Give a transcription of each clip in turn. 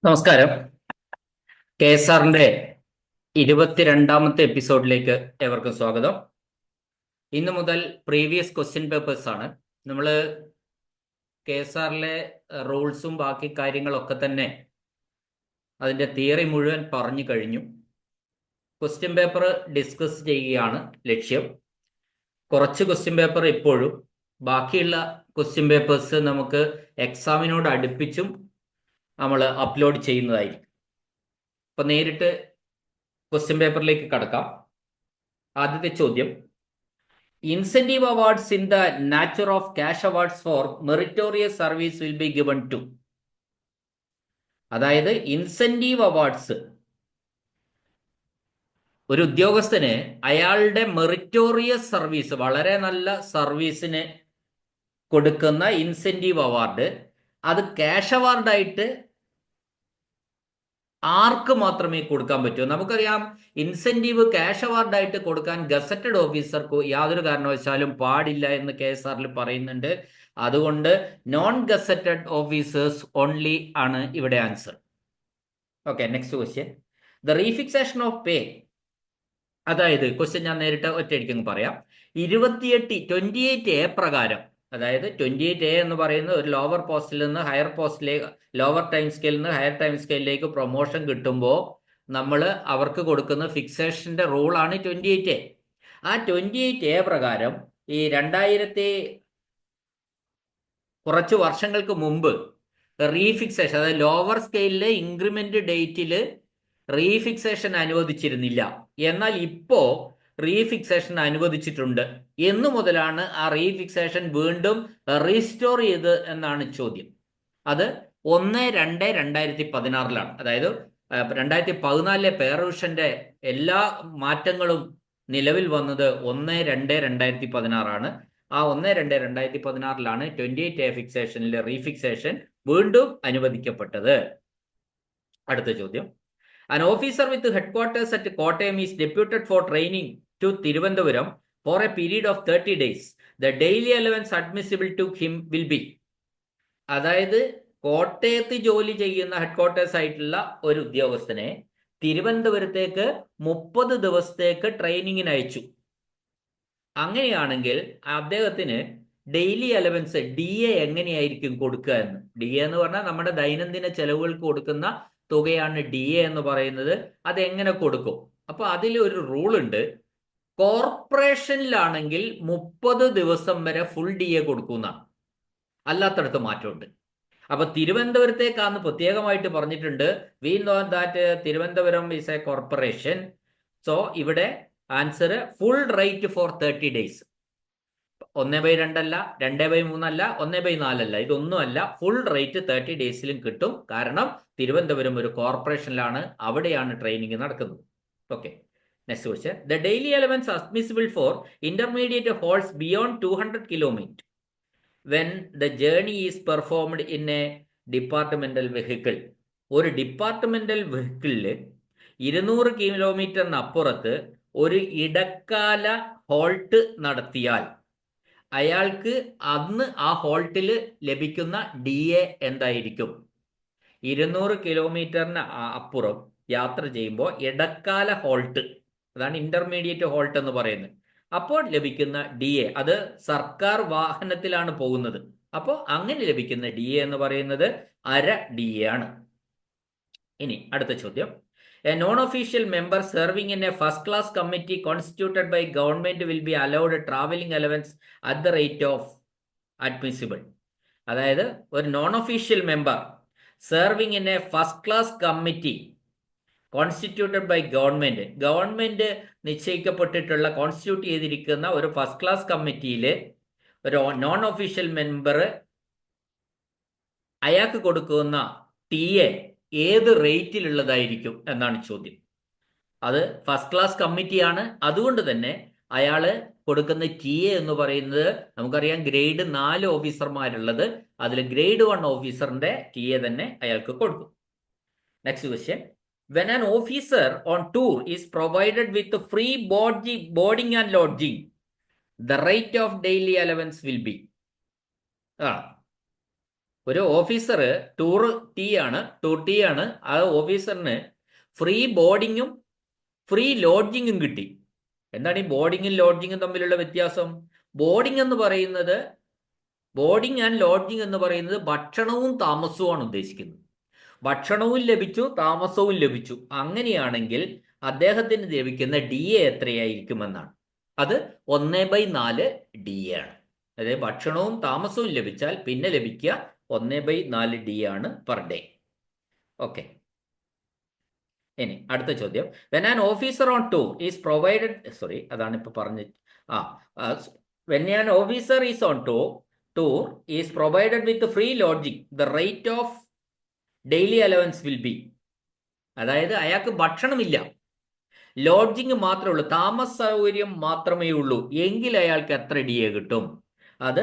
നമസ്കാരം. K S ആറിന്റെ 22ാമത്തെ എപ്പിസോഡിലേക്ക് ഏവർക്കും സ്വാഗതം. ഇന്ന് മുതൽ പ്രീവിയസ് ക്വസ്റ്റ്യൻ പേപ്പേഴ്സ് ആണ്. നമ്മൾ കെ എസ് ആറിലെ റൂൾസും ബാക്കി കാര്യങ്ങളൊക്കെ തന്നെ അതിന്റെ തിയറി മുഴുവൻ പറഞ്ഞു കഴിഞ്ഞു. ക്വസ്റ്റ്യൻ പേപ്പർ ഡിസ്കസ് ചെയ്യുകയാണ് ലക്ഷ്യം. കുറച്ച് ക്വസ്റ്റ്യൻ പേപ്പർ ഇപ്പോഴും, ബാക്കിയുള്ള ക്വസ്റ്റ്യൻ പേപ്പേഴ്സ് നമുക്ക് എക്സാമിനോട് അടുപ്പിച്ചും നമ്മൾ അപ്ലോഡ് ചെയ്യുന്നതായിരിക്കും. അപ്പൊ നേരിട്ട് ക്വസ്റ്റ്യൻ പേപ്പറിലേക്ക് കടക്കാം. ആദ്യത്തെ ചോദ്യം: incentive awards in the nature of cash awards for meritorious service will be given to. അതായത് ഇൻസെന്റീവ് അവാർഡ്സ് ഒരു ഉദ്യോഗസ്ഥന് അയാളുടെ മെറിറ്റോറിയസ് സർവീസ്, വളരെ നല്ല സർവീസിന് കൊടുക്കുന്ന ഇൻസെന്റീവ് അവാർഡ്, അത് ക്യാഷ് അവാർഡായിട്ട് ആർക്ക് മാത്രമേ കൊടുക്കാൻ പറ്റൂ? നമുക്കറിയാം, ഇൻസെന്റീവ് ക്യാഷ് അവാർഡായിട്ട് കൊടുക്കാൻ ഗസറ്റഡ് ഓഫീസർക്ക് യാതൊരു കാരണവശാലും പാടില്ല എന്ന് KSR പറയുന്നുണ്ട്. അതുകൊണ്ട് നോൺ ഗസറ്റഡ് ഓഫീസേഴ്സ് ഓൺലി ആണ് ഇവിടെ answer. Okay, next question: the refixation of pay. അതായത് ക്വസ്റ്റ്യൻ ഞാൻ നേരിട്ട് ഒറ്റയടിക്കങ്ങ് പറയാം. 28A പ്രകാരം, അതായത് 28A എന്ന് പറയുന്നത് ഒരു ലോവർ പോസ്റ്റിൽ നിന്ന് ഹയർ പോസ്റ്റിലേക്ക്, ലോവർ ടൈം സ്കെയിലിൽ നിന്ന് ഹയർ ടൈം സ്കെയിലിലേക്ക് പ്രൊമോഷൻ കിട്ടുമ്പോൾ നമ്മൾ അവർക്ക് കൊടുക്കുന്ന ഫിക്സേഷന്റെ റൂളാണ് 28A. ആ 28A പ്രകാരം ഈ 2000 കുറച്ച് വർഷങ്ങൾക്ക് മുമ്പ് റീഫിക്സേഷൻ, അതായത് ലോവർ സ്കെയിലിലെ ഇൻക്രിമെന്റ് ഡേറ്റിൽ റീഫിക്സേഷൻ അനുവദിച്ചിരുന്നില്ല. എന്നാൽ ഇപ്പോ റീഫിക്സേഷൻ അനുവദിച്ചിട്ടുണ്ട്. എന്നു മുതലാണ് ആ റീഫിക്സേഷൻ വീണ്ടും റീസ്റ്റോർ ചെയ്ത് എന്നാണ് ചോദ്യം. അത് 1/2/2016 അതായത് 2014 പേ റിവിഷന്റെ എല്ലാ മാറ്റങ്ങളും നിലവിൽ വന്നത് 1/2/2016. ആ 1/2/2016 28A ഫിക്സേഷനിലെ റീഫിക്സേഷൻ വീണ്ടും അനുവദിക്കപ്പെട്ടത്. അടുത്ത ചോദ്യം: An officer with headquarters at Kottayam is deputed for training to Thiruvananthapuram for a period of 30 days. The daily allowance admissible to him will be. അതായത് കോട്ടയത്ത് ജോലി ചെയ്യുന്ന ഹെഡ്ക്വാർട്ടേഴ്സ് ആയിട്ടുള്ള ഒരു ഉദ്യോഗസ്ഥനെ തിരുവനന്തപുരത്തേക്ക് 30 ദിവസത്തേക്ക് ട്രെയിനിങ്ങിന് അയച്ചു. അങ്ങനെയാണെങ്കിൽ അദ്ദേഹത്തിന് ഡെയിലി അലവൻസ് DA എങ്ങനെയായിരിക്കും കൊടുക്കുക എന്ന്. DA എന്ന് പറഞ്ഞാൽ നമ്മുടെ ദൈനംദിന ചെലവുകൾക്ക് കൊടുക്കുന്ന തുകയാണ് DA എന്ന് പറയുന്നത്. അതെങ്ങനെ കൊടുക്കും? അപ്പൊ അതിൽ ഒരു റൂൾ ഉണ്ട്. കോർപ്പറേഷനിലാണെങ്കിൽ 30 ദിവസം വരെ ഫുൾ DA കൊടുക്കുന്നതാണ്, അല്ലാത്തടത്ത് മാറ്റമുണ്ട്. അപ്പൊ തിരുവനന്തപുരത്തേക്കാന്ന് പ്രത്യേകമായിട്ട് പറഞ്ഞിട്ടുണ്ട്. We know that Thiruvananthapuram is a corporation. So ഇവിടെ answer full rate for 30 days. 1/2 അല്ല, 2/3 അല്ല, 1/4 അല്ല, ഇതൊന്നും അല്ല. ഫുൾ റേറ്റ് 30 daysലും കിട്ടും. കാരണം തിരുവനന്തപുരം ഒരു കോർപ്പറേഷനിലാണ്, അവിടെയാണ് ട്രെയിനിങ് നടക്കുന്നത്. Okay, next question: the daily allowance admissible for intermediate halts beyond 200 kilometers when the journey is performed in a departmental vehicle. ഒരു ഡിപ്പാർട്ട്മെന്റൽ വെഹിക്കിളില് 200 കിലോമീറ്ററിന് അപ്പുറത്ത് ഒരു ഇടക്കാല ഹോൾട്ട് നടത്തിയാൽ അയാൾക്ക് അന്ന് ആ ഹോൾട്ടിൽ ലഭിക്കുന്ന DA എന്തായിരിക്കും? 200 കിലോമീറ്ററിന് അപ്പുറം യാത്ര ചെയ്യുമ്പോൾ ഇടക്കാല ഹോൾട്ട്, അതാണ് ഇന്റർമീഡിയറ്റ് ഹോൾട്ട് എന്ന് പറയുന്നത്. അപ്പോൾ ലഭിക്കുന്ന DA, അത് സർക്കാർ വാഹനത്തിലാണ് പോകുന്നത്, അപ്പോൾ അങ്ങനെ ലഭിക്കുന്ന DA എന്ന് പറയുന്നത് അര DA ആണ്. ഇനി അടുത്ത ചോദ്യം: A non-official member serving in a first-class committee constituted by government will be allowed traveling allowance at the rate of admissible. അതായത് ഒരു non official member serving in a first class committee constituted by government നിശ്ചയിക്കപ്പെട്ടിട്ടുള്ള, constitute ചെയ്തിരിക്കുന്ന ഒരു first class കമ്മിറ്റിയിൽ ഒരു non official member അയാൾക്ക് കൊടുക്കുന്ന TA ഏത് റേറ്റിലുള്ളതായിരിക്കും എന്നാണ് ചോദ്യം. അത് ഫസ്റ്റ് ക്ലാസ് കമ്മിറ്റിയാണ്. അതുകൊണ്ട് തന്നെ അയാള് കൊടുക്കുന്ന TA എന്ന് പറയുന്നത്, നമുക്കറിയാം ഗ്രേഡ് 4 ഓഫീസർമാരുള്ളത്, അതിൽ ഗ്രേഡ് 1 ഓഫീസറിന്റെ TA തന്നെ അയാൾക്ക് കൊടുക്കും. Next question: when an officer on tour is provided with free boarding and lodging, the rate of daily allowance will be. ഒരു ഓഫീസർ ടൂർ ടി ആണ്. ആ ഓഫീസറിന് ഫ്രീ ബോർഡിങ്ങും ഫ്രീ ലോഡ്ജിങ്ങും കിട്ടി. എന്താണ് ഈ ബോർഡിങ്ങും ലോഡ്ജിങ്ങും തമ്മിലുള്ള വ്യത്യാസം? ബോർഡിംഗ് ആൻഡ് ലോഡ്ജിങ് എന്ന് പറയുന്നത് ഭക്ഷണവും താമസവുമാണ് ഉദ്ദേശിക്കുന്നത്. ഭക്ഷണവും ലഭിച്ചു, താമസവും ലഭിച്ചു. അങ്ങനെയാണെങ്കിൽ അദ്ദേഹത്തിന് ലഭിക്കുന്ന DA എത്രയായിരിക്കുമെന്നാണ്. അത് 1/4 DA ആണ്. അതായത് ഭക്ഷണവും താമസവും ലഭിച്ചാൽ പിന്നെ ലഭിക്കുക 1/4 DA ആണ് പെർ ഡേ. ഓക്കെ, ഇനി അടുത്ത ചോദ്യം. When an officer on tour is provided, sorry അതാണ് ഇപ്പൊ പറഞ്ഞ when an officer is on tour is provided with free lodging the rate of daily allowance will B. അതായത് അയാൾക്ക് ഭക്ഷണമില്ല, ലോഡ്ജിങ് മാത്രമേ ഉള്ളൂ, താമസ സൗകര്യം മാത്രമേ ഉള്ളൂ എങ്കിൽ അയാൾക്ക് എത്ര DA കിട്ടും? അത്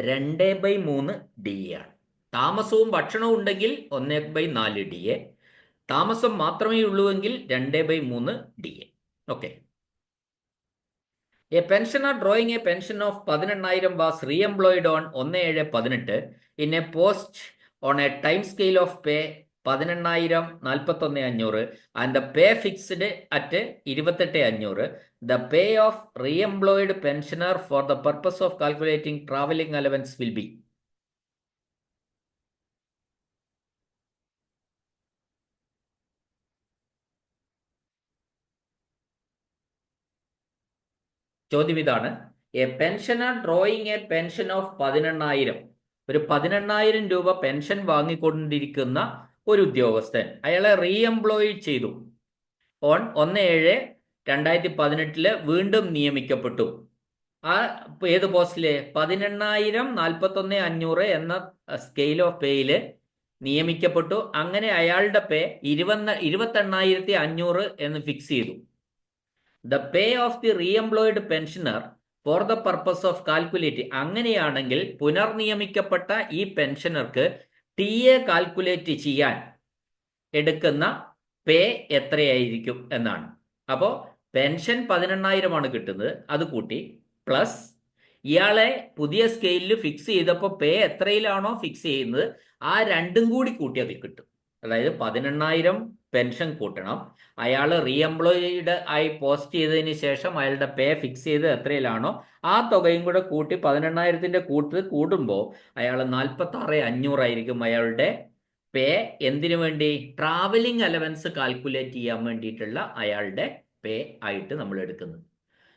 2/3 DA ആണ്. താമസവും ഭക്ഷണവും ഉണ്ടെങ്കിൽ 1/4 DA, താമസം മാത്രമേ ഉള്ളൂവെങ്കിൽ 2/3 DA. Okay. A pensioner drawing a pension of 18,000 was reemployed on 1/7/18 in a post on a time scale of pay 18,000 41,500 and the pay fixed at 28,500. The pay of reemployed pensioner for the purpose of calculating travelling allowance will be. ചോദ്യം ഇതാണ്. A pensioner drawing a pension of 18,000, ഒരു 18,000 രൂപ pension വാങ്ങിക്കൊണ്ടിരിക്കുന്ന ഒരു ഉദ്യോഗസ്ഥൻ അയാളെ റീഎംപ്ലോയ് ചെയ്തു. On 1/7/2018 വീണ്ടും നിയമിക്കപ്പെട്ടു. ആ ഏത് പോസ്റ്റില്? 18,000 41,500 എന്ന സ്കെയിൽ ഓഫ് പേയില് നിയമിക്കപ്പെട്ടു. അങ്ങനെ അയാളുടെ പേ 28,500 എന്ന് ഫിക്സ് ചെയ്തു. The pay of the reemployed pensioner for the purpose of calculate, അങ്ങനെയാണെങ്കിൽ പുനർനിയമിക്കപ്പെട്ട ഈ പെൻഷനർക്ക് TA കാൽക്കുലേറ്റ് ചെയ്യാൻ എടുക്കുന്ന പേ എത്രയായിരിക്കും എന്നാണ്. അപ്പോൾ പെൻഷൻ 18,000 കിട്ടുന്നത്, അത് കൂട്ടി പ്ലസ് ഇയാളെ പുതിയ സ്കെയിലിൽ ഫിക്സ് ചെയ്തപ്പോൾ പേ എത്രയിലാണോ ഫിക്സ് ചെയ്യുന്നത് ആ രണ്ടും കൂടി കൂട്ടി അതിൽ കിട്ടും. അതായത് 18,000 പെൻഷൻ കൂട്ടണം, അയാൾ റീഎംപ്ലോയിഡ് ആയി പോസ്റ്റ് ചെയ്തതിന് ശേഷം അയാളുടെ പേ ഫിക്സ് ചെയ്ത് എത്രയിലാണോ ആ തുകയും കൂടെ കൂട്ടി 18,000ന്റെ കൂടുമ്പോൾ അയാൾ 46,500 ആയിരിക്കും അയാളുടെ പേ. എന്തിനു വേണ്ടി? ട്രാവലിംഗ് അലവൻസ് കാൽക്കുലേറ്റ് ചെയ്യാൻ വേണ്ടിയിട്ടുള്ള അയാളുടെ പേ ആയിട്ട് നമ്മൾ എടുക്കുന്നത്.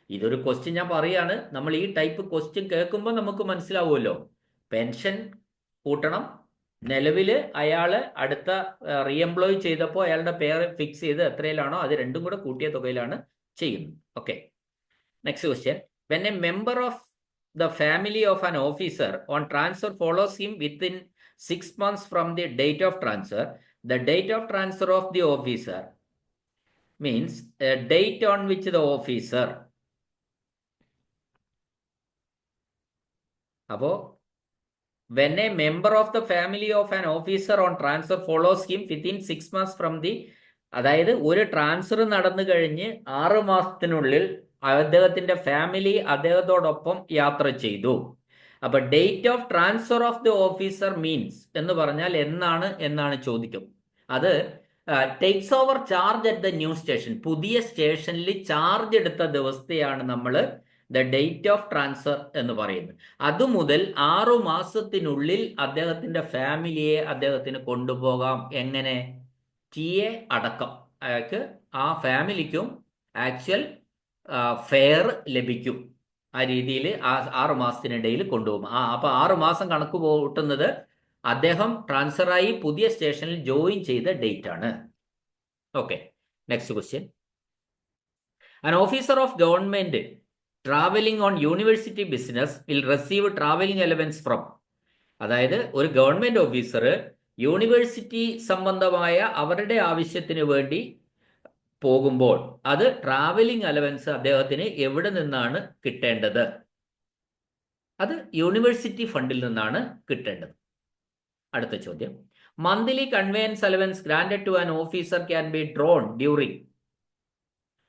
ഇതൊരു ക്വസ്റ്റ്യൻ ഞാൻ പറയാണ്, നമ്മൾ ഈ ടൈപ്പ് ക്വസ്റ്റ്യൻ കേൾക്കുമ്പോൾ നമുക്ക് മനസ്സിലാവുമല്ലോ. പെൻഷൻ കൂട്ടണം, നിലവിൽ അയാൾ അടുത്ത റീഎംപ്ലോയ് ചെയ്തപ്പോൾ അയാളുടെ പേ ഫിക്സ് ചെയ്ത് എത്രയിലാണോ അത് രണ്ടും കൂടെ കൂട്ടിയ തുകയിലാണ് ചെയ്യുന്നത്. Okay, next question. When A member of the family of an officer on transfer follows him within 6 months from the date of transfer, the date of transfer of the officer means a date on which the officer. അപ്പോൾ when a member of the family of an officer on transfer follows him within 6 months from the, അതായത് ഒരു transfer നടന്നു കഴിഞ്ഞ് 6 മാസത്തിനുള്ളിൽ അദ്ദേഹത്തിന്റെ family അദ്ദേഹത്തോടൊപ്പം യാത്ര ചെയ്തു. അപ്പൊ date of transfer of the officer means എന്ന് പറഞ്ഞാൽ എന്നാണ് ചോദിക്കും. അത് takes over charge at the new station, പുതിയ സ്റ്റേഷനിൽ ചാർജ് എടുത്ത ദിവസത്തെയാണ് നമ്മൾ ദ ഡേറ്റ് ഓഫ് ട്രാൻസ്ഫർ എന്ന് പറയുന്നത്. അതുമുതൽ 6 മാസത്തിനുള്ളിൽ അദ്ദേഹത്തിന്റെ ഫാമിലിയെ അദ്ദേഹത്തിന് കൊണ്ടുപോകാം. എങ്ങനെ? TA അടക്കം അയാൾക്ക് ആ ഫാമിലിക്കും ആക്ച്വൽ ഫെയർ ലഭിക്കും. ആ രീതിയിൽ ആ 6 മാസത്തിനിടയിൽ കൊണ്ടുപോകും. അപ്പൊ 6 മാസം കണക്ക് കൂട്ടുന്നത് അദ്ദേഹം ട്രാൻസ്ഫറായി പുതിയ സ്റ്റേഷനിൽ ജോയിൻ ചെയ്ത ഡേറ്റ് ആണ്. Okay, next question. An officer of government traveling on university business will receive traveling allowance from. അതായത് ഒരു ഗവൺമെന്റ് ഓഫീസർ യൂണിവേഴ്സിറ്റി സംബന്ധമായ അവരുടെ ആവശ്യത്തിന് വേണ്ടി പോകുമ്പോൾ അത് ട്രാവലിംഗ് അലവൻസ് അദ്ദേഹത്തിന് എവിടെ നിന്നാണ് കിട്ടേണ്ടത്? അത് യൂണിവേഴ്സിറ്റി ഫണ്ടിൽ നിന്നാണ് കിട്ടേണ്ടത്. അടുത്ത ചോദ്യം. Monthly conveyance allowance granted to an officer can be drawn during.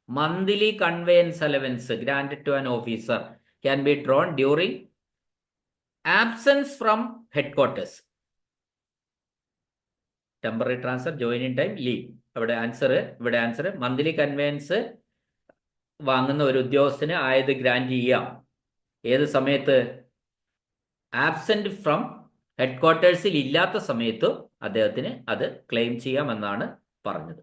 monthly conveyance allowance granted to an officer can be drawn during absence from headquarters. Temporary transfer, joining time, leave. ഇവിടെ answer monthly conveyance വാങ്ങുന്ന ഒരു ഉദ്യോഗസ്ഥന് ആയത് grant ചെയ്യാം ഏത് സമയത്ത്? Absent from ഹെഡ്ക്വാർട്ടേഴ്സിൽ ഇല്ലാത്ത സമയത്ത് അദ്ദേഹത്തിന് അത് ക്ലെയിം ചെയ്യാമെന്നാണ് പറഞ്ഞത്.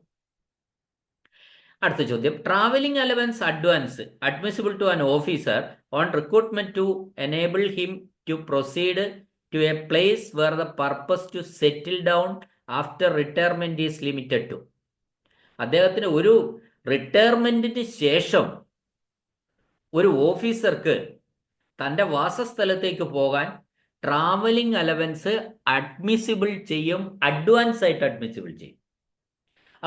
അടുത്ത ചോദ്യം, travelling allowance advance admissible to an officer on recruitment to enable him to proceed to a place where the purpose to settle down after retirement is limited to. അദ്ദേഹത്തിന് ഒരു റിട്ടയർമെന്റിന് ശേഷം ഒരു ഓഫീസർക്ക് തൻ്റെ വാസസ്ഥലത്തേക്ക് പോകാൻ ട്രാവലിംഗ് അലവൻസ് അഡ്മിസിബിൾ ചെയ്യും, അഡ്വാൻസ് ആയിട്ട് അഡ്മിസിബിൾ ചെയ്യും.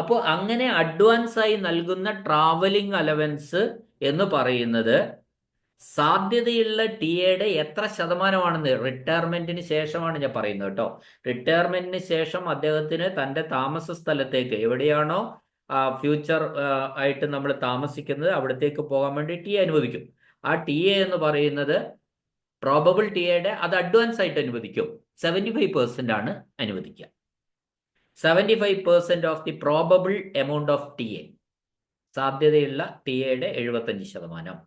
അപ്പോൾ അങ്ങനെ അഡ്വാൻസ് ആയി നൽകുന്ന ട്രാവലിംഗ് അലവൻസ് എന്ന് പറയുന്നത് സാധ്യതയുള്ള ടി എയുടെ എത്ര ശതമാനമാണെന്ന് റിട്ടയർമെന്റിന് ശേഷമാണ് ഞാൻ പറയുന്നത് കേട്ടോ. റിട്ടയർമെന്റിന് ശേഷം അദ്ദേഹത്തിന് തൻ്റെ താമസ സ്ഥലത്തേക്ക് എവിടെയാണോ ഫ്യൂച്ചർ ആയിട്ട് നമ്മൾ താമസിക്കുന്നത് അവിടത്തേക്ക് പോകാൻ വേണ്ടി ടി എ അനുവദിക്കും. ആ ടി എ എന്ന് പറയുന്നത് പ്രോബബിൾ ടി എയുടെ അത് അഡ്വാൻസ് ആയിട്ട് അനുവദിക്കും. 75% ആണ് അനുവദിക്കുക. 75% of the probable amount of T A, സാധ്യതയുള്ള ടി എയുടെ 75%.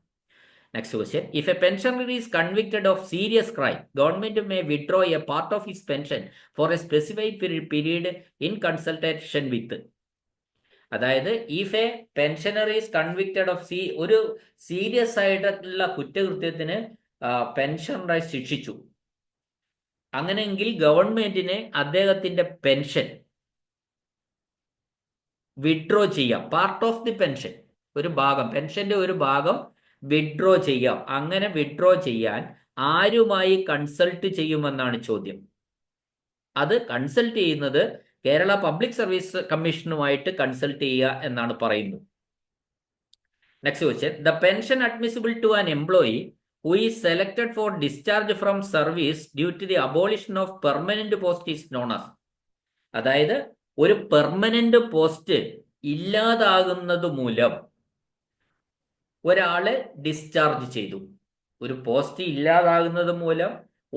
Next question, if a pensioner is convicted of serious crime, government may withdraw a part of his pension for a specified period in consultation with. അതായത് if a pensioner is convicted of ഒരു serious ആയിട്ടുള്ള കുറ്റകൃത്യത്തിന് പെൻഷനറെ ശിക്ഷിച്ചു, അങ്ങനെയെങ്കിൽ ഗവൺമെന്റിന് അദ്ദേഹത്തിന്റെ pension withdraw ചെയ്യാം. പാർട്ട് ഓഫ് ദി പെൻഷൻ, ഒരു ഭാഗം, പെൻഷന്റെ ഒരു ഭാഗം വിഡ്രോ ചെയ്യാം. അങ്ങനെ വിഡ്രോ ചെയ്യാൻ ആരുമായി കൺസൾട്ട് ചെയ്യുമെന്നാണ് ചോദ്യം. അത് കൺസൾട്ട് ചെയ്യുന്നത് കേരള പബ്ലിക് സർവീസ് കമ്മീഷനുമായിട്ട് കൺസൾട്ട് ചെയ്യുക എന്നാണ് പറയുന്നത്. Next question, the pension admissible to an employee who is selected for discharge from service due to the abolition of permanent post is known as. അതായത് ഒരു പെർമനന്റ് പോസ്റ്റ് ഇല്ലാതാകുന്നത് മൂലം ഒരാളെ discharge ചെയ്തു. ഒരു പോസ്റ്റ് ഇല്ലാതാകുന്നത് മൂലം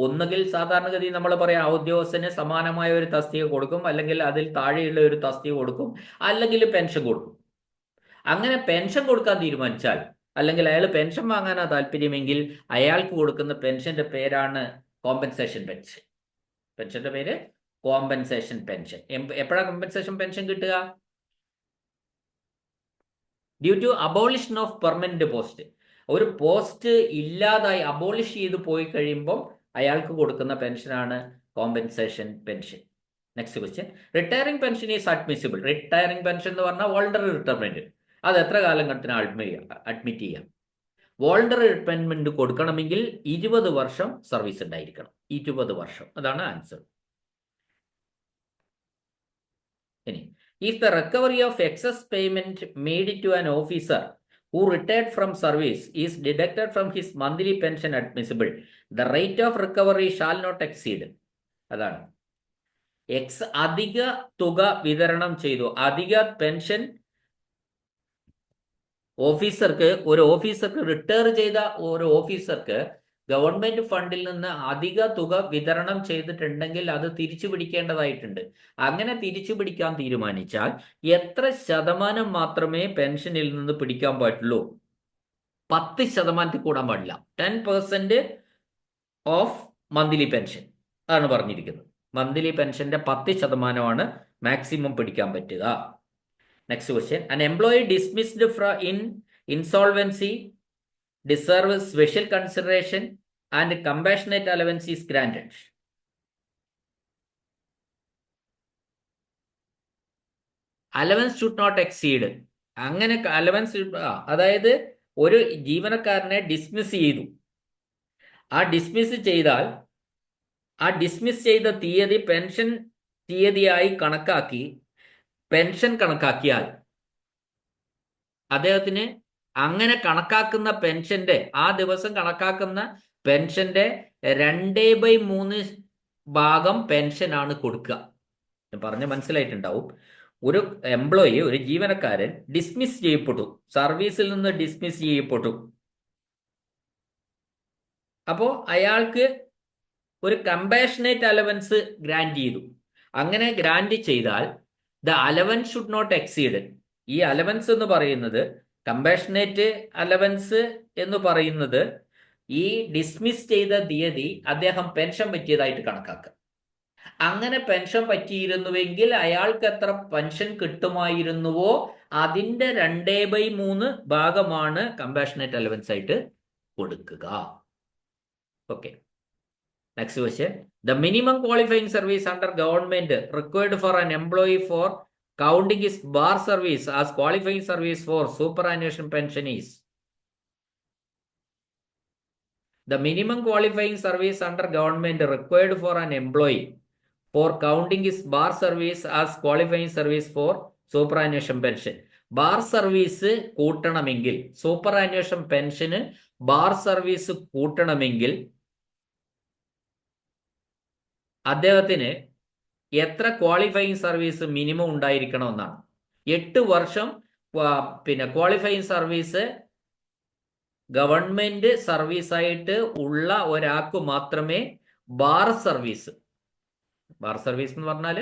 ഒന്നുകിൽ സാധാരണഗതി നമ്മൾ പറയാം ആ ഉദ്യോഗസ്ഥന് സമാനമായ ഒരു തസ്തിക കൊടുക്കും, അല്ലെങ്കിൽ അതിൽ താഴെയുള്ള ഒരു തസ്തിക കൊടുക്കും, അല്ലെങ്കിൽ പെൻഷൻ കൊടുക്കും. അങ്ങനെ പെൻഷൻ കൊടുക്കാൻ തീരുമാനിച്ചാൽ, അല്ലെങ്കിൽ അയാൾ പെൻഷൻ വാങ്ങാനാണ് താല്പര്യമെങ്കിൽ അയാൾക്ക് കൊടുക്കുന്ന പെൻഷന്റെ പേരാണ് കോമ്പൻസേഷൻ പെൻഷൻ. പെൻഷന്റെ പേര് കോമ്പൻസേഷൻ പെൻഷൻ. എപ്പോഴാണ് കോമ്പൻസേഷൻ പെൻഷൻ കിട്ടുക? Due to abolition of permanent post. ഒരു പോസ്റ്റ് ഇല്ലാതായി അബോളിഷ് ചെയ്ത് പോയി കഴിയുമ്പോൾ അയാൾക്ക് കൊടുക്കുന്ന പെൻഷനാണ് compensation pension. Next question, retiring pension is admissible. Retiring pension എന്ന് പറഞ്ഞാൽ വോളണ്ടറി റിട്ടയർമെന്റ്. അത് എത്ര കാലഘട്ടത്തിന് അഡ്മിറ്റ് ചെയ്യാം? വോളണ്ടറി റിട്ടയർമെന്റ് കൊടുക്കണമെങ്കിൽ 20 വർഷം സർവീസ് ഉണ്ടായിരിക്കണം. 20 വർഷം, അതാണ് ആൻസർ. ഇനി, if the recovery of excess payment made to an officer who retired from service is deducted from his monthly pension admissible, the rate of recovery shall not exceed. അതാണ് അധിക തുക വിതരണം ചെയ്തു. അധിക പെൻഷൻ ഒരു ഓഫീസർക്ക് റിട്ടയർ ചെയ്ത ഒരു ഓഫീസർക്ക് ഗവൺമെന്റ് ഫണ്ടിൽ നിന്ന് അധിക തുക വിതരണം ചെയ്തിട്ടുണ്ടെങ്കിൽ അത് തിരിച്ചു പിടിക്കേണ്ടതായിട്ടുണ്ട്. അങ്ങനെ തിരിച്ചു പിടിക്കാൻ തീരുമാനിച്ചാൽ എത്ര ശതമാനം മാത്രമേ പെൻഷനിൽ നിന്ന് പിടിക്കാൻ പാടുള്ളൂ? 10% കൂടാൻ പാടില്ല. 10% ഓഫ് മന്ത്ലി പെൻഷൻ അതാണ് പറഞ്ഞിരിക്കുന്നത്. മന്ത്ലി പെൻഷന്റെ 10% മാക്സിമം പിടിക്കാൻ പറ്റുക. Next question, an employee dismissed in insolvency deserves special consideration and compassionate allowance is granted. Allowance should not exceed. അങ്ങനെ അലവൻസ്, അതായത് ഒരു ജീവനക്കാരനെ ഡിസ്മിസ് ചെയ്തു. ആ ഡിസ്മിസ് ചെയ്താൽ ആ ഡിസ്മിസ് ചെയ്ത തീയതി പെൻഷൻ തീയതിയായി കണക്കാക്കി പെൻഷൻ കണക്കാക്കിയാൽ അദ്ദേഹത്തിന് അങ്ങനെ കണക്കാക്കുന്ന പെൻഷന്റെ ആ ദിവസം കണക്കാക്കുന്ന പെൻഷന്റെ 2/3 ഭാഗം പെൻഷനാണ് കൊടുക്കുക. പറഞ്ഞ് മനസ്സിലായിട്ടുണ്ടാവും. ഒരു എംപ്ലോയി, ഒരു ജീവനക്കാരൻ ഡിസ്മിസ് ചെയ്യപ്പെട്ടു, സർവീസിൽ നിന്ന് ഡിസ്മിസ് ചെയ്യപ്പെട്ടു. അപ്പോൾ അയാൾക്ക് ഒരു കമ്പാഷനേറ്റ് അലവൻസ് ഗ്രാന്റ് ചെയ്തു. അങ്ങനെ ഗ്രാന്റ് ചെയ്താൽ the allowance should not exceed. ഈ അലവൻസ് എന്ന് പറയുന്നത്, കമ്പാഷനേറ്റ് അലവൻസ് എന്ന് പറയുന്നത് ഈ ഡിസ്മിസ് ചെയ്ത തീയതി അദ്ദേഹം പെൻഷൻ പറ്റിയതായിട്ട് കണക്കാക്കുക. അങ്ങനെ പെൻഷൻ പറ്റിയിരുന്നുവെങ്കിൽ അയാൾക്ക് എത്ര പെൻഷൻ കിട്ടുമായിരുന്നുവോ അതിന്റെ 2/3 ഭാഗമാണ് കമ്പാഷനേറ്റ് അലവൻസ് ആയിട്ട് കൊടുക്കുക. Okay, next question. The minimum qualifying service under government required for an employee for counting his bar service as qualifying service for superannuation pension is. The minimum qualifying service under government required for an employee for counting his bar service as qualifying service for superannuation pension. Bar service കൂട്ടണമെങ്കിൽ, superannuation പെൻഷന് bar service കൂട്ടണമെങ്കിൽ അദ്ദേഹത്തിന് എത്ര qualifying service minimum ഉണ്ടായിരിക്കണമെന്നാണ്. 8 വർഷം പിന്നെ qualifying service government സർവീസായിട്ട് ഉള്ള ഒരാൾക്ക് മാത്രമേ ബാർ സർവീസ് എന്ന് പറഞ്ഞാൽ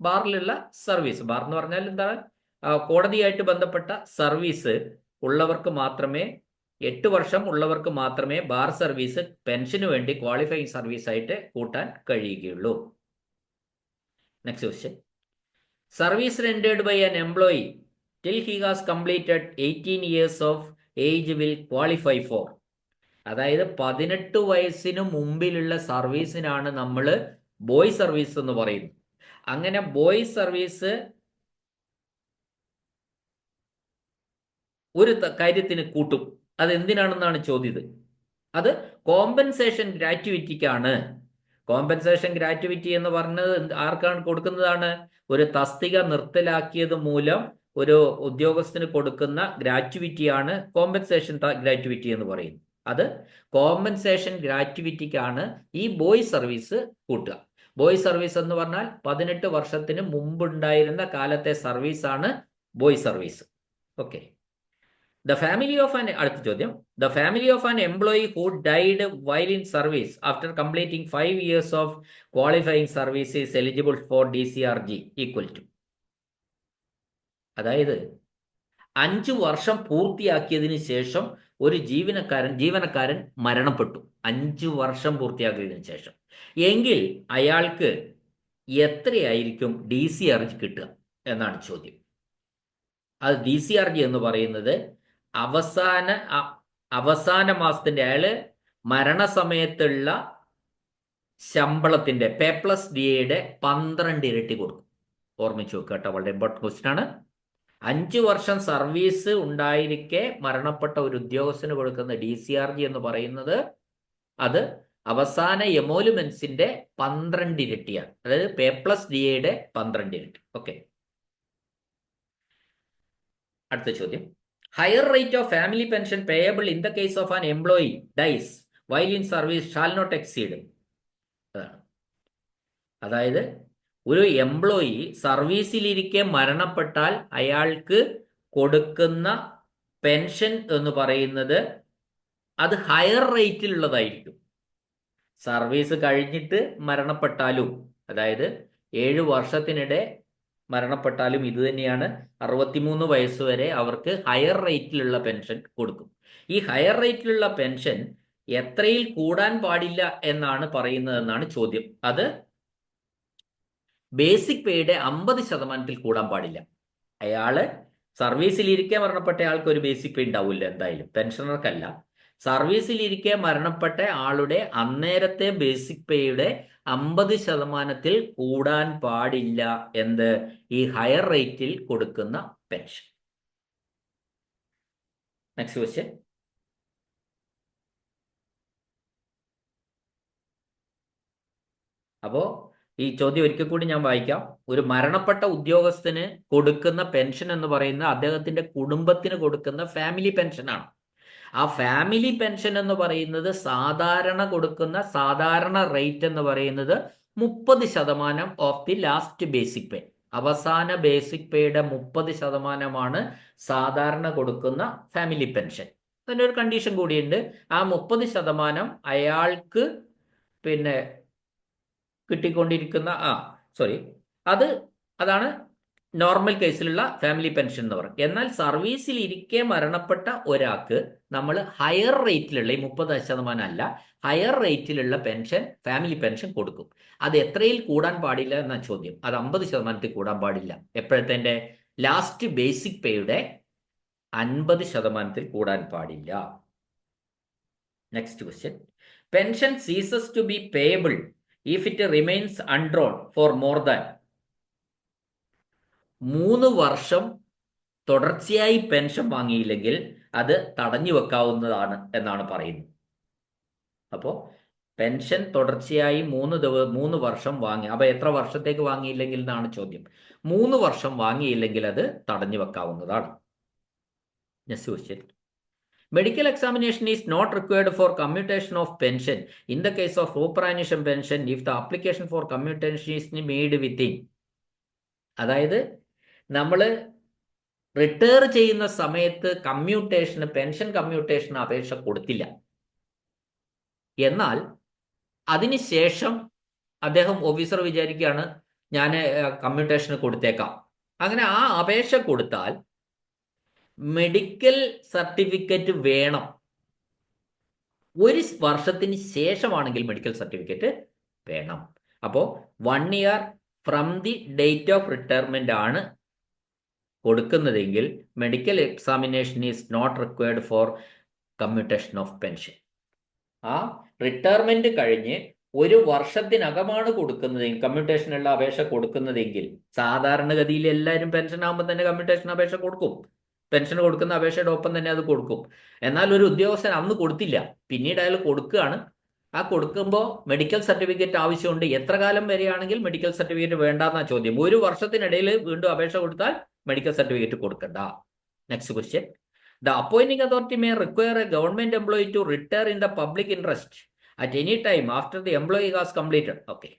ബാറിലുള്ള സർവീസ്, ബാർ എന്ന് പറഞ്ഞാൽ എന്താണ്, കോടതിയായിട്ട് ബന്ധപ്പെട്ട സർവീസ് ഉള്ളവർക്ക് മാത്രമേ, 8 വർഷം ഉള്ളവർക്ക് മാത്രമേ ബാർ സർവീസ് പെൻഷന് വേണ്ടി ക്വാളിഫയിങ് സർവീസ് ആയിട്ട് കൂട്ടാൻ കഴിയുകയുള്ളൂ. Next question. Service rendered by an employee till he has completed 18 years of age will qualify for. അതായത് 18 വയസ്സിന് മുമ്പിലുള്ള സർവീസിനാണ് നമ്മൾ ബോയ് സർവീസ് എന്ന് പറയുന്നത്. അങ്ങനെ ബോയ് സർവീസ് ഒരു കാര്യത്തിന് കൂട്ടും. അത് എന്തിനാണെന്നാണ് ചോദ്യത്. അത് കോമ്പൻസേഷൻ ഗ്രാറ്റുവിറ്റിക്കാണ്. കോമ്പൻസേഷൻ ഗ്രാറ്റുവിറ്റി എന്ന് പറഞ്ഞത് ആർക്കാണ് കൊടുക്കുന്നതാണ്? ഒരു തസ്തിക നിർത്തലാക്കിയത് മൂലം ഒരു ഉദ്യോഗസ്ഥന് കൊടുക്കുന്ന ഗ്രാറ്റുവിറ്റിയാണ് കോമ്പൻസേഷൻ ഗ്രാറ്റുവിറ്റി എന്ന് പറയുന്നത്. അത് കോമ്പൻസേഷൻ ഗ്രാറ്റുവിറ്റിക്കാണ് ഈ ബോയ് സർവീസ് കൂട്ടുക. ബോയ് സർവീസ് എന്ന് പറഞ്ഞാൽ 18 വർഷത്തിന് മുമ്പുണ്ടായിരുന്ന കാലത്തെ സർവീസാണ് boy service. Okay, The family of an The family of an employee who died while in service after completing 5 years of qualifying service is eligible for DCRG equal to. അതായത് 5 വർഷം പൂർത്തിയാക്കിയതിനു ശേഷം ഒരു ജീവനക്കാരൻ മരണപ്പെട്ടു. 5 വർഷം പൂർത്തിയാക്കിയതിനു ശേഷം എങ്കിൽ അയാൾക്ക് എത്രയായിരിക്കും DCRG കിട്ടുക എന്നാണ് ചോദ്യം. അത് DCRG എന്ന് പറയുന്നത് അവസാന മാസത്തിന്റെ, അയാള് മരണസമയത്തുള്ള ശമ്പളത്തിന്റെ P+DAയുടെ 12 ഇരട്ടി കൊടുക്കും. ഓർമ്മിച്ചു വെക്കുക കേട്ടോ, വളരെ ഇമ്പോർട്ടൻറ്റ് ക്വസ്റ്റ്യൻ ആണ്. 5 വർഷം സർവീസ് ഉണ്ടായിരിക്കെ മരണപ്പെട്ട ഒരു ഉദ്യോഗസ്ഥന് കൊടുക്കുന്ന DCRG എന്ന് പറയുന്നത് അത് അവസാന എമോലുമെന്റ്സിന്റെ 12 ഇരട്ടിയാണ്. അതായത് P+DAയുടെ 12 ഇരട്ടി. ഓക്കെ, അടുത്ത ചോദ്യം. Higher rate of family pension payable in the case of an employee dies while in service shall not exceed. അതായത് ഒരു എംപ്ലോയി സർവീസിലിരിക്കെ മരണപ്പെട്ടാൽ അയാൾക്ക് കൊടുക്കുന്ന പെൻഷൻ എന്ന് പറയുന്നത് അത് ഹയർ റേറ്റിലുള്ളതായിരിക്കും. സർവീസ് കഴിഞ്ഞിട്ട് മരണപ്പെട്ടാലും, അതായത് 7 വർഷത്തിനിടെ മരണപ്പെട്ടാലും ഇത് തന്നെയാണ്. 63 വയസ്സ് വരെ അവർക്ക് ഹയർ റേറ്റിലുള്ള പെൻഷൻ കൊടുക്കും. ഈ ഹയർ റേറ്റിലുള്ള പെൻഷൻ എത്രയിൽ കൂടാൻ പാടില്ല എന്നാണ് പറയുന്നതെന്നാണ് ചോദ്യം. അത് ബേസിക് പേയുടെ 50% കൂടാൻ പാടില്ല. അയാള് സർവീസിലിരിക്കെ മരണപ്പെട്ട ആൾക്ക് ഒരു ബേസിക് പേ ഉണ്ടാവില്ല, എന്തായാലും പെൻഷനർക്കല്ല. സർവീസിലിരിക്കെ മരണപ്പെട്ട ആളുടെ അന്നേരത്തെ ബേസിക് പേയുടെ 50% കൂടാൻ പാടില്ല എന്ത്? ഈ ഹയർ റേറ്റിൽ കൊടുക്കുന്ന പെൻഷൻ. Next question. അപ്പോ ഈ ചോദ്യം ഒരിക്കൽ കൂടി ഞാൻ വായിക്കാം. ഒരു മരണപ്പെട്ട ഉദ്യോഗസ്ഥന് കൊടുക്കുന്ന പെൻഷൻ എന്ന് പറയുന്നത് അദ്ദേഹത്തിന്റെ കുടുംബത്തിന് കൊടുക്കുന്ന ഫാമിലി പെൻഷനാണ്. ആ ഫാമിലി പെൻഷൻ എന്ന് പറയുന്നത് സാധാരണ റേറ്റ് എന്ന് പറയുന്നത് 30% of the last basic pay. അവസാന ബേസിക് പേയുടെ 30% സാധാരണ കൊടുക്കുന്ന ഫാമിലി പെൻഷൻ. അതിൻ്റെ ഒരു കണ്ടീഷൻ കൂടിയുണ്ട്. ആ 30% അയാൾക്ക് പിന്നെ കിട്ടിക്കൊണ്ടിരിക്കുന്ന അതാണ് നോർമൽ കേസിലുള്ള ഫാമിലി പെൻഷൻ എന്ന് പറയും. എന്നാൽ സർവീസിൽ ഇരിക്കെ മരണപ്പെട്ട ഒരാൾക്ക് നമ്മൾ ഹയർ റേറ്റിലുള്ള ഈ 30% അല്ല, ഹയർ റേറ്റിലുള്ള പെൻഷൻ, ഫാമിലി പെൻഷൻ കൊടുക്കും. അത് എത്രയിൽ കൂടാൻ പാടില്ല എന്ന ചോദ്യം. അത് 50% കൂടാൻ പാടില്ല. എപ്പോഴത്തെ ലാസ്റ്റ് ബേസിക് പേയുടെ 50% കൂടാൻ പാടില്ല. Next question. Pension ceases to be payable if it remains undrawn for more than 3 വർഷം തുടർച്ചയായി പെൻഷൻ വാങ്ങിയില്ലെങ്കിൽ അത് തടഞ്ഞു വെക്കാവുന്നതാണ് എന്നാണ് പറയുന്നത്. അപ്പോൾ പെൻഷൻ തുടർച്ചയായി 3 വർഷം വാങ്ങി, അപ്പോൾ എത്ര വർഷത്തേക്ക് വാങ്ങിയില്ലെങ്കിൽ എന്നാണ് ചോദ്യം. 3 വർഷം വാങ്ങിയില്ലെങ്കിൽ അത് തടഞ്ഞു വെക്കാവുന്നതാണ്. Next question. Medical examination is not required for commutation of pension in the case of superannuation pension if the application for commutation is made within. അതായത് നമ്മൾ റിട്ടയർ ചെയ്യുന്ന സമയത്ത് കമ്മ്യൂട്ടേഷന്, പെൻഷൻ കമ്മ്യൂട്ടേഷന് അപേക്ഷ കൊടുത്തില്ല, എന്നാൽ അതിനുശേഷം അദ്ദേഹം ഓഫീസർ വിചാരിക്കുകയാണ് ഞാൻ കമ്മ്യൂട്ടേഷന് കൊടുത്തേക്കാം. അങ്ങനെ ആ അപേക്ഷ കൊടുത്താൽ മെഡിക്കൽ സർട്ടിഫിക്കറ്റ് വേണം. 1 വർഷത്തിന് ശേഷമാണെങ്കിൽ മെഡിക്കൽ സർട്ടിഫിക്കറ്റ് വേണം. അപ്പോൾ 1 year from the date of retirement ആണ് കൊടുക്കുന്നതെങ്കിൽ medical examination is not required for commutation of pension. ആ റിട്ടയർമെന്റ് കഴിഞ്ഞ് 1 വർഷത്തിനകമാണ് കൊടുക്കുന്നതെങ്കിൽ, കമ്മ്യൂട്ടേഷനുള്ള അപേക്ഷ കൊടുക്കുന്നതെങ്കിൽ, സാധാരണഗതിയിൽ എല്ലാവരും പെൻഷൻ ആകുമ്പോൾ തന്നെ കമ്മ്യൂട്ടേഷൻ അപേക്ഷ കൊടുക്കും, പെൻഷൻ കൊടുക്കുന്ന അപേക്ഷയുടെ ഒപ്പം തന്നെ അത് കൊടുക്കും. എന്നാൽ ഒരു ഉദ്യോഗസ്ഥൻ അന്ന് കൊടുത്തില്ല, പിന്നീട് അയാൾ കൊടുക്കുകയാണ്. ആ കൊടുക്കുമ്പോൾ മെഡിക്കൽ സർട്ടിഫിക്കറ്റ് ആവശ്യമുണ്ട്. എത്ര കാലം വരെയാണെങ്കിൽ മെഡിക്കൽ സർട്ടിഫിക്കറ്റ് വേണ്ടെന്നാ ചോദ്യം. 1 വർഷത്തിനിടയിൽ വീണ്ടും അപേക്ഷ കൊടുത്താൽ മെഡിക്കൽ സർട്ടിഫിക്കറ്റ് കൊടുക്കണ്ട. Next question. The appointing authority may require a government employee to retire in the public interest at any time after the employee has completed. Okay,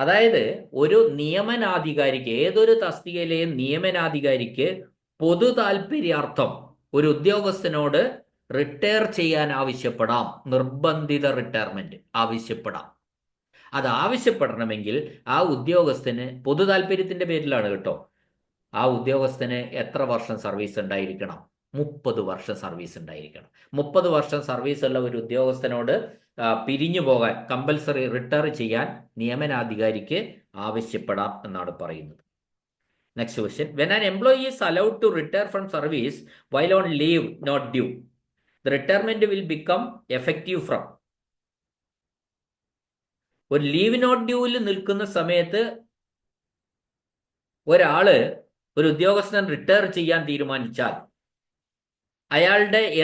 അതായത് ഒരു നിയമനാധികാരിക്ക്, ഏതൊരു തസ്തികയിലെയും നിയമനാധികാരിക്ക് പൊതു താല്പര്യാർത്ഥം ഒരു ഉദ്യോഗസ്ഥനോട് റിട്ടയർ ചെയ്യാൻ ആവശ്യപ്പെടാം. നിർബന്ധിത റിട്ടയർമെന്റ് ആവശ്യപ്പെടാം. അത് ആവശ്യപ്പെടണമെങ്കിൽ ആ ഉദ്യോഗസ്ഥന് പൊതു താല്പര്യത്തിന്റെ പേരിലാണ് കേട്ടോ, ആ ഉദ്യോഗസ്ഥന് എത്ര വർഷം സർവീസ് ഉണ്ടായിരിക്കണം? 30 വർഷം സർവീസ് ഉണ്ടായിരിക്കണം. 30 വർഷം സർവീസ് ഉള്ള ഒരു ഉദ്യോഗസ്ഥനോട് പിരിഞ്ഞു പോകാൻ, കമ്പൽസറി റിട്ടയർ ചെയ്യാൻ നിയമനാധികാരിക്ക് ആവശ്യപ്പെടാം എന്നാണ് പറയുന്നത്. Next question. When an employee is allowed to retire from service while on leave not due, the retirement will become effective from. ഒരു ലീവ് നോട്ട് ഡ്യൂവിൽ നിൽക്കുന്ന സമയത്ത് ഒരു ഉദ്യോഗസ്ഥൻ റിട്ടയർ ചെയ്യാൻ തീരുമാനിച്ചാൽ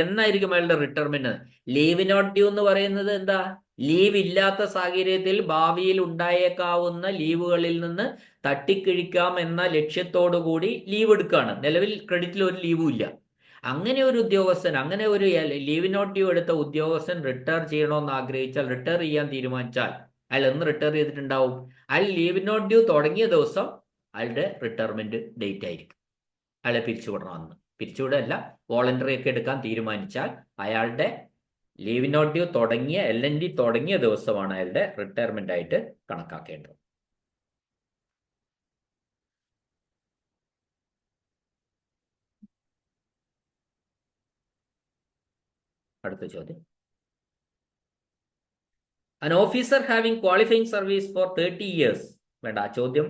എന്നായിരിക്കും അയാളുടെ റിട്ടയർമെന്റ്? ലീവ് നോട്ട് ഡ്യൂ എന്ന് പറയുന്നത് എന്താ? ലീവ് ഇല്ലാത്ത സാഹചര്യത്തിൽ ഭാവിയിൽ ഉണ്ടായേക്കാവുന്ന ലീവുകളിൽ നിന്ന് തട്ടിക്കിഴിക്കാം എന്ന ലക്ഷ്യത്തോടു കൂടി ലീവ് എടുക്കുകയാണ്. നിലവിൽ ക്രെഡിറ്റിൽ ഒരു ലീവും ഇല്ല. അങ്ങനെ ഒരു ഉദ്യോഗസ്ഥൻ, അങ്ങനെ ഒരു ലീവ് നോട്ട് ഡ്യൂ എടുത്ത ഉദ്യോഗസ്ഥൻ റിട്ടയർ ചെയ്യണമെന്ന് ആഗ്രഹിച്ചാൽ, റിട്ടയർ ചെയ്യാൻ തീരുമാനിച്ചാൽ, അയാൾ എന്ന് റിട്ടയർ ചെയ്തിട്ടുണ്ടാവും? അയാൾ ലീവ് നോട്ട് ഡ്യൂ തുടങ്ങിയ ദിവസം അയാളുടെ റിട്ടയർമെന്റ് ഡേറ്റ് ആയിരിക്കും. അയാളെ പിരിച്ചുവിടണം. അന്ന് പിരിച്ചുവിടല്ല, വോളണ്ടറി ഒക്കെ എടുക്കാൻ തീരുമാനിച്ചാൽ അയാളുടെ ലീവ് നോട്ട് ഡ്യൂ തുടങ്ങിയ, LND തുടങ്ങിയ ദിവസമാണ് അയാളുടെ റിട്ടയർമെന്റ് ആയിട്ട് കണക്കാക്കേണ്ടത്. അടുത്ത ചോദ്യം. An officer having qualifying service for 30 years. വേണ്ട, ആ ചോദ്യം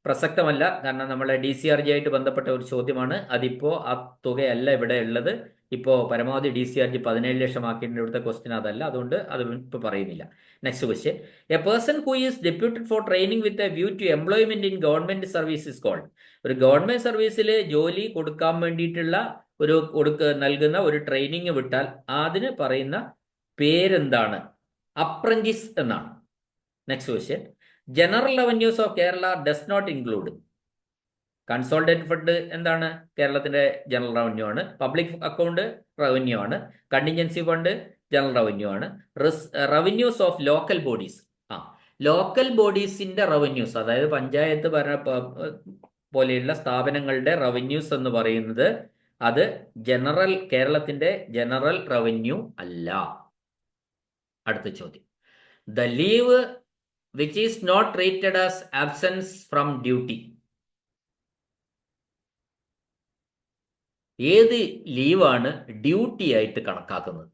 പ്രസക്തമല്ല. കാരണം നമ്മളെ DCRG ആയിട്ട് ബന്ധപ്പെട്ട ഒരു ചോദ്യമാണ്. അതിപ്പോ ആ തുകയല്ല ഇവിടെ ഉള്ളത്. ഇപ്പോൾ പരമാവധി DCRG 17 ലക്ഷം ആക്കിയിട്ടുണ്ട്. ഇവിടുത്തെ ക്വസ്റ്റ്യൻ അതല്ല, അതുകൊണ്ട് അത് ഇപ്പോൾ പറയുന്നില്ല. Next question. A person who is deputed for training with a view to employment in government service is called. ഒരു ഗവൺമെന്റ് സർവീസിൽ ജോലി കൊടുക്കാൻ വേണ്ടിയിട്ടുള്ള നൽകുന്ന ഒരു ട്രെയിനിങ് വിട്ടാൽ അതിന് പറയുന്ന പേരെന്താണ്? അപ്രന്റീസ് എന്നാണ്. Next question. General revenues of Kerala does not include. Consolidated fund എന്താണ്? കേരളത്തിന്റെ ജനറൽ റവന്യൂ ആണ്. പബ്ലിക് അക്കൗണ്ട് റവന്യൂ ആണ്. കണ്ടിൻജൻസി ഫണ്ട് ജനറൽ റവന്യൂ ആണ്. Revenues of local bodies, local ബോഡീസിന്റെ റവന്യൂസ്, അതായത് പഞ്ചായത്ത് പോലെയുള്ള സ്ഥാപനങ്ങളുടെ റവന്യൂസ് എന്ന് പറയുന്നത് അത് കേരളത്തിന്റെ ജനറൽ റവന്യൂ അല്ല. അടുത്ത ചോദ്യം. The leave which is not treated as absence from duty. ഏത് ലീവാണ് ഡ്യൂട്ടി ആയിട്ട് കണക്കാക്കുന്നത്?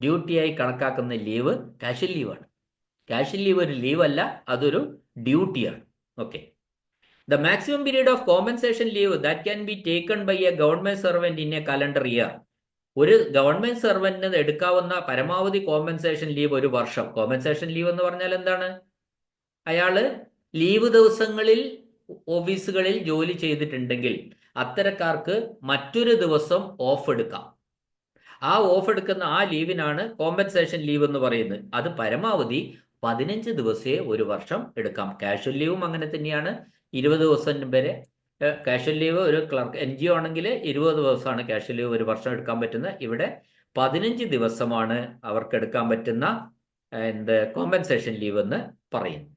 ഡ്യൂട്ടിയായി കണക്കാക്കുന്ന ലീവ് കാഷ്വൽ ലീവാണ്. കാഷ്വൽ ലീവ് ഒരു ലീവല്ല, അതൊരു ഡ്യൂട്ടിയാണ്. Okay. The maximum period of compensation leave that can be taken by a government servant in a calendar year. ഒരു ഗവൺമെന്റ് സർവന്റിന് എടുക്കാവുന്ന പരമാവധി കോമ്പൻസേഷൻ ലീവ് ഒരു വർഷം. കോമ്പൻസേഷൻ ലീവ് എന്ന് പറഞ്ഞാൽ എന്താണ്? അയാള് ലീവ് ദിവസങ്ങളിൽ ഓഫീസുകളിൽ ജോലി ചെയ്തിട്ടുണ്ടെങ്കിൽ അത്തരക്കാർക്ക് മറ്റൊരു ദിവസം ഓഫ് എടുക്കാം. ആ ഓഫ് എടുക്കുന്ന ആ ലീവിനാണ് കോമ്പൻസേഷൻ ലീവ് എന്ന് പറയുന്നത്. അത് പരമാവധി 15 ദിവസമേ ഒരു വർഷം എടുക്കാം. കാഷ്വൽ ലീവും അങ്ങനെ തന്നെയാണ്. 20 ദിവസം വരെ കാഷ്വൽ ലീവ് ഒരു ക്ലർക്ക് NGO ആണെങ്കിൽ 20 ദിവസമാണ് കാഷ്വൽ ലീവ് ഒരു വർഷം എടുക്കാൻ പറ്റുന്നത്. ഇവിടെ 15 ദിവസമാണ് അവർക്ക് എടുക്കാൻ പറ്റുന്ന കോമ്പൻസേഷൻ ലീവ് എന്ന് പറയുന്നു.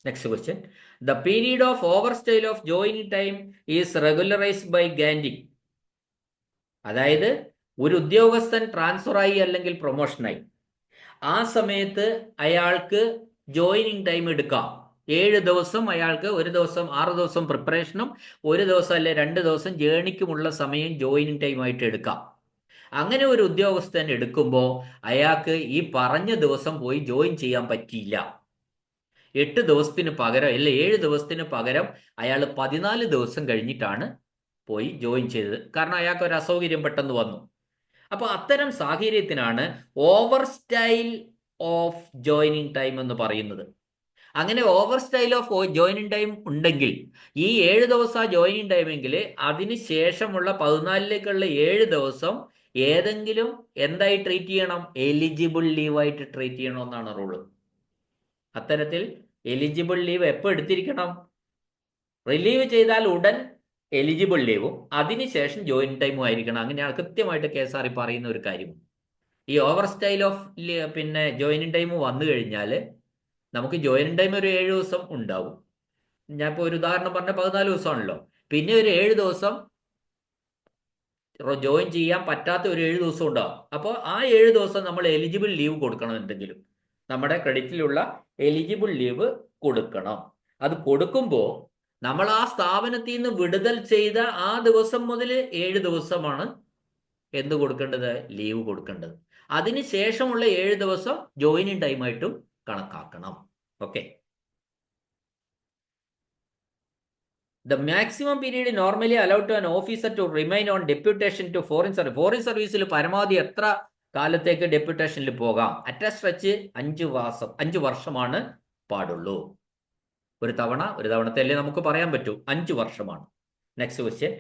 Next question. The period of over style of joining time is regularised by granting. അതായത് ഒരു ഉദ്യോഗസ്ഥൻ ട്രാൻസ്ഫറായി അല്ലെങ്കിൽ പ്രൊമോഷനായി, ആ സമയത്ത് അയാൾക്ക് ജോയിനിങ് ടൈം എടുക്കാം. 7 ദിവസം അയാൾക്ക്, ഒരു ദിവസം 6 ദിവസം പ്രിപ്പറേഷനും 1 ദിവസം അല്ലെ 2 ദിവസം ജേണിക്കുമുള്ള സമയം ജോയിനിങ് ടൈമായിട്ട് എടുക്കാം. അങ്ങനെ ഒരു ഉദ്യോഗസ്ഥൻ എടുക്കുമ്പോൾ അയാൾക്ക് ഈ പറഞ്ഞ ദിവസം പോയി ജോയിൻ ചെയ്യാൻ പറ്റിയില്ല. 8 ദിവസത്തിന് പകരം അല്ലെ 7 ദിവസത്തിന് പകരം അയാൾ 14 ദിവസം കഴിഞ്ഞിട്ടാണ് പോയി ജോയിൻ ചെയ്തത്. കാരണം അയാൾക്ക് ഒരു അസൗകര്യം പെട്ടെന്ന് വന്നു. അപ്പോൾ അത്തരം സാഹചര്യത്തിനാണ് over style of joining time എന്ന് പറയുന്നത്. അങ്ങനെ over style of joining time ഉണ്ടെങ്കിൽ ഈ 7 ദിവസം ജോയിനിങ് ടൈമെങ്കിൽ അതിന് ശേഷമുള്ള 14ലേക്കുള്ള 7 ദിവസം ഏതെങ്കിലും എന്തായി ട്രീറ്റ് ചെയ്യണം? എലിജിബിൾ ലീവായിട്ട് ട്രീറ്റ് ചെയ്യണമെന്നാണ് റൂള്. അത്തരത്തിൽ എലിജിബിൾ ലീവ് എപ്പോൾ എടുത്തിരിക്കണം? റിലീവ് ചെയ്താൽ ഉടൻ എലിജിബിൾ ലീവും അതിനുശേഷം ജോയിനിങ് ടൈമും ആയിരിക്കണം. അങ്ങനെയാണ് കൃത്യമായിട്ട് KSRE പറയുന്ന ഒരു കാര്യം. ഈ over style of joining time വന്നു കഴിഞ്ഞാൽ നമുക്ക് ജോയിനിങ് ടൈം ഒരു 7 ദിവസം ഉണ്ടാവും. ഞാനിപ്പോൾ ഒരു ഉദാഹരണം പറഞ്ഞ 14 ദിവസമാണല്ലോ. പിന്നെ ഒരു 7 ദിവസം ജോയിൻ ചെയ്യാൻ പറ്റാത്ത ഒരു 7 ദിവസം ഉണ്ടാവും. അപ്പോൾ ആ 7 ദിവസം നമ്മൾ എലിജിബിൾ ലീവ് കൊടുക്കണം. എന്തെങ്കിലും നമ്മുടെ ക്രെഡിറ്റിലുള്ള എലിജിബിൾ ലീവ് കൊടുക്കണം. അത് കൊടുക്കുമ്പോൾ നമ്മൾ ആ സ്ഥാപനത്തിൽ നിന്ന് വിടുതൽ ചെയ്ത ആ ദിവസം മുതൽ 7 ദിവസമാണ് എന്ത് കൊടുക്കേണ്ടത്? ലീവ് കൊടുക്കേണ്ടത്. അതിനുശേഷമുള്ള 7 ദിവസം ജോയിനിങ് ടൈമായിട്ടും കണക്കാക്കണം. Okay. The maximum period normally allowed to an officer to remain on deputation to foreign service. Foreign സർവീസിൽ പരമാവധി എത്ര കാലത്തേക്ക് ഡെപ്യൂട്ടേഷനിൽ പോകാം? അറ്റ് എ സ്ട്രെച്ച് 5 വർഷമാണ് പാടുള്ളൂ. ഒരു തവണത്തെ നമുക്ക് പറയാൻ പറ്റൂ. 5 വർഷമാണ്. Next question.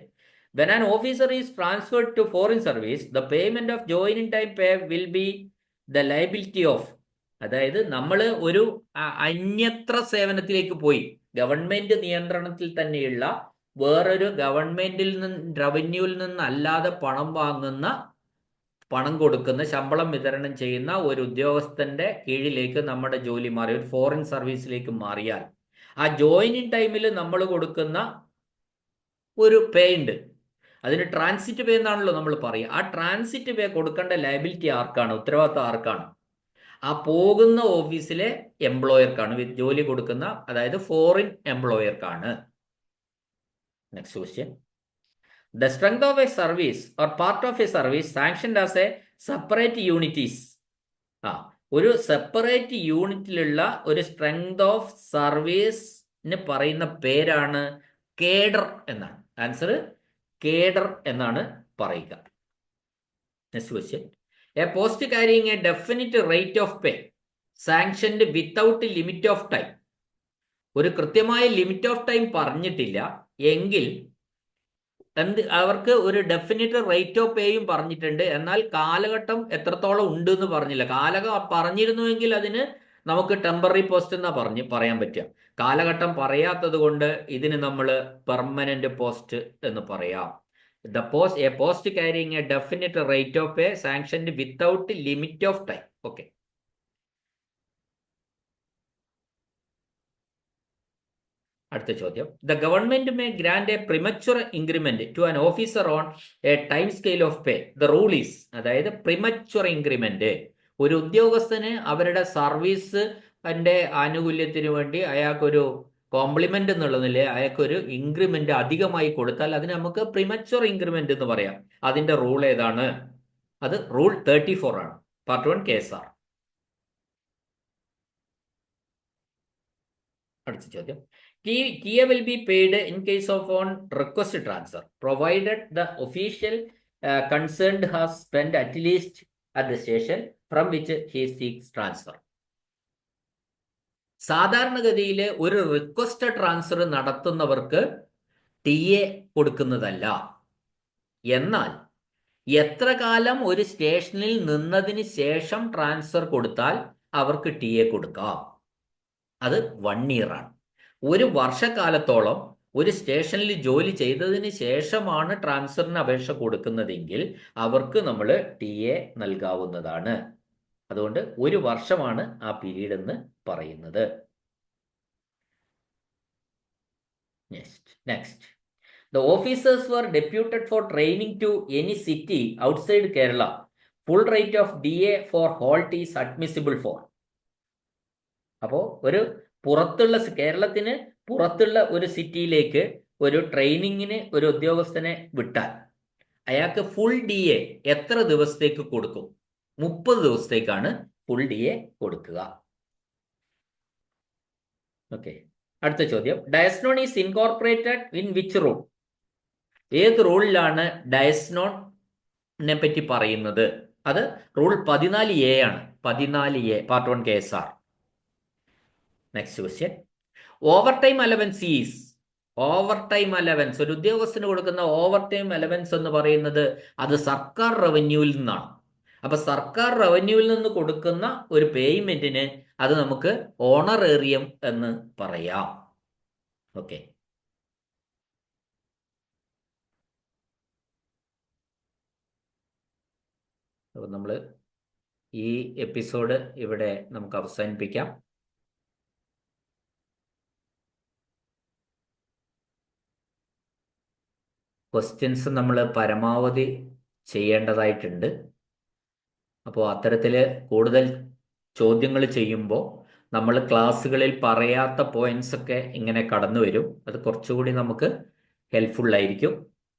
When an officer is transferred to foreign service, the payment of joining time pay will be the liability of. അതായത് നമ്മൾ ഒരു അന്യത്ര സേവനത്തിലേക്ക് പോയി, ഗവൺമെന്റ് നിയന്ത്രണത്തിൽ തന്നെയുള്ള വേറൊരു ഗവൺമെന്റിൽ നിന്ന്, റവന്യൂവിൽ നിന്നല്ലാതെ പണം കൊടുക്കുന്ന, ശമ്പളം വിതരണം ചെയ്യുന്ന ഒരു ഉദ്യോഗസ്ഥന്റെ കീഴിലേക്ക് നമ്മുടെ ജോലി മാറി ഒരു ഫോറിൻ സർവീസിലേക്ക് മാറിയാൽ ആ ജോയിനിങ് ടൈമിൽ നമ്മൾ കൊടുക്കുന്ന ഒരു പേ ഉണ്ട്. അതിന് ട്രാൻസിറ്റ് പേ എന്നാണല്ലോ നമ്മൾ പറയുക. ആ ട്രാൻസിറ്റ് പേ കൊടുക്കേണ്ട ലയബിലിറ്റി ആർക്കാണ്? ഉത്തരവാദിത്തം ആർക്കാണ്? ആ പോകുന്ന ഓഫീസിലെ എംപ്ലോയർക്കാണ്, ജോലി കൊടുക്കുന്ന, അതായത് ഫോറിൻ എംപ്ലോയർക്കാണ്. Next question. The strength of a service or part of a service sanctioned as a separate unities. ഒരു സെപ്പറേറ്റ് യൂണിറ്റിലുള്ള ഒരു സ്ട്രെങ്ത് ഓഫ് സർവീസിന് പറയുന്ന പേരാണ് കേഡർ എന്നാണ്. ആൻസർ കേഡർ എന്നാണ് പറയുക. Next question. A post carrying a definite rate of pay sanctioned without limit of time. ഒരു കൃത്യമായ ലിമിറ്റ് ഓഫ് ടൈം പറഞ്ഞിട്ടില്ല എങ്കിൽ അവർക്ക് ഒരു ഡെഫിനിറ്റ് റേറ്റ് ഓഫ് പേയും പറഞ്ഞിട്ടുണ്ട്, എന്നാൽ കാലഘട്ടം എത്രത്തോളം ഉണ്ട് എന്ന് പറഞ്ഞില്ല. പറഞ്ഞിരുന്നുവെങ്കിൽ അതിന് നമുക്ക് ടെമ്പററി പോസ്റ്റ് എന്നാ പറയാൻ പറ്റുക. കാലഘട്ടം പറയാത്തത് കൊണ്ട് ഇതിന് നമ്മൾ പെർമനന്റ് പോസ്റ്റ് എന്ന് പറയാം. A post carrying a definite rate of pay sanctioned without limit of time. Okay. അടുത്ത ചോദ്യം. The government may grant a premature increment to an officer on a time scale of pay. The rule is, അതായത് premature increment ഒരു ഉദ്യോഗസ്ഥന് അവരുടെ service അതിൻ്റെ ആനുകൂല്യത്തിന് വേണ്ടി അയാൾക്കൊരു complement എന്നുള്ള നിലയിൽ അയാൾക്കൊരു ഇൻക്രിമെന്റ് അധികമായി കൊടുത്താൽ അതിന് നമുക്ക് പ്രിമച്വർ ഇൻക്രിമെന്റ് എന്ന് പറയാം. അതിന്റെ റൂൾ ഏതാണ്? അത് റൂൾ 34 ആണ്. Part 1 KSR. അടുത്ത ചോദ്യം. TA will be paid in case of on request transfer, provided the official concerned has spent at least at the station from which he seeks transfer. സാധാരണഗതിയിൽ ഒരു റിക്വസ്റ്റ് ട്രാൻസ്ഫർ നടത്തുന്നവർക്ക് TA കൊടുക്കുന്നതല്ല. എന്നാൽ എത്ര കാലം ഒരു സ്റ്റേഷനിൽ നിന്നതിന് ശേഷം ട്രാൻസ്ഫർ കൊടുത്താൽ അവർക്ക് TA കൊടുക്കാം. അത് 1 ഇയർ ആണ്. ഒരു വർഷക്കാലത്തോളം ഒരു സ്റ്റേഷനിൽ ജോലി ചെയ്തതിന് ശേഷമാണ് ട്രാൻസ്ഫറിന് അപേക്ഷ കൊടുക്കുന്നതെങ്കിൽ അവർക്ക് നമ്മൾ TA നൽകാവുന്നതാണ്. അതുകൊണ്ട് 1 വർഷമാണ് ആ പീരീഡ് എന്ന് പറയുന്നത്. Next. The officers were deputed for training to any city outside Kerala. Full rate of DA for halt is admissible for. അപ്പോൾ ഒരു കേരളത്തിന് പുറത്തുള്ള ഒരു സിറ്റിയിലേക്ക് ഒരു ട്രെയിനിങ്ങിന് ഒരു ഉദ്യോഗസ്ഥനെ വിട്ടാൽ അയാൾക്ക് ഫുൾ DA എത്ര ദിവസത്തേക്ക് കൊടുക്കും? 30 ദിവസത്തേക്കാണ് ഫുൾ DA കൊടുക്കുക. ഓക്കെ. അടുത്ത ചോദ്യം. Dies non is incorporated in which rule? ഏത് റൂളിലാണ് ഡയസ്നോണിനെ പറ്റി പറയുന്നത്? അത് റൂൾ 14A ആണ്. 14A part 1 KSR. Next question. Over time allowance is. Over time allowance, ഒരു ഉദ്യോഗസ്ഥന് കൊടുക്കുന്ന ഓവർ ടൈം അലവൻസ് എന്ന് പറയുന്നത് അത് സർക്കാർ റവന്യൂവിൽ നിന്നാണ്. അപ്പൊ സർക്കാർ റവന്യൂവിൽ നിന്ന് കൊടുക്കുന്ന ഒരു പേയ്മെന്റിന് അത് നമുക്ക് ഓണറേറിയം എന്ന് പറയാം. ഓക്കെ. അപ്പോൾ നമ്മൾ ഈ എപ്പിസോഡ് ഇവിടെ നമുക്ക് അവസാനിപ്പിക്കാം. ക്വസ്റ്റ്യൻസ് നമ്മൾ പരമാവധി ചെയ്യേണ്ടതായിട്ടുണ്ട്. അപ്പോൾ അത്തരത്തിൽ കൂടുതൽ ചോദ്യങ്ങൾ ചെയ്യുമ്പോൾ നമ്മൾ ക്ലാസ്സുകളിൽ പറയാത്ത പോയിന്റ്സ് ഒക്കെ ഇങ്ങനെ കടന്നു വരും. അത് കുറച്ചുകൂടി നമുക്ക് ഹെൽപ്ഫുള്ളായിരിക്കും.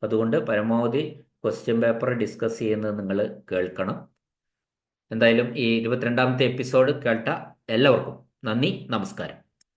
അതുകൊണ്ട് പരമാവധി ക്വസ്റ്റ്യൻ പേപ്പർ ഡിസ്കസ് ചെയ്യുന്നത് നിങ്ങൾ കേൾക്കണം. എന്തായാലും ഈ 22ാമത്തെ എപ്പിസോഡ് കേട്ട എല്ലാവർക്കും നന്ദി, നമസ്കാരം.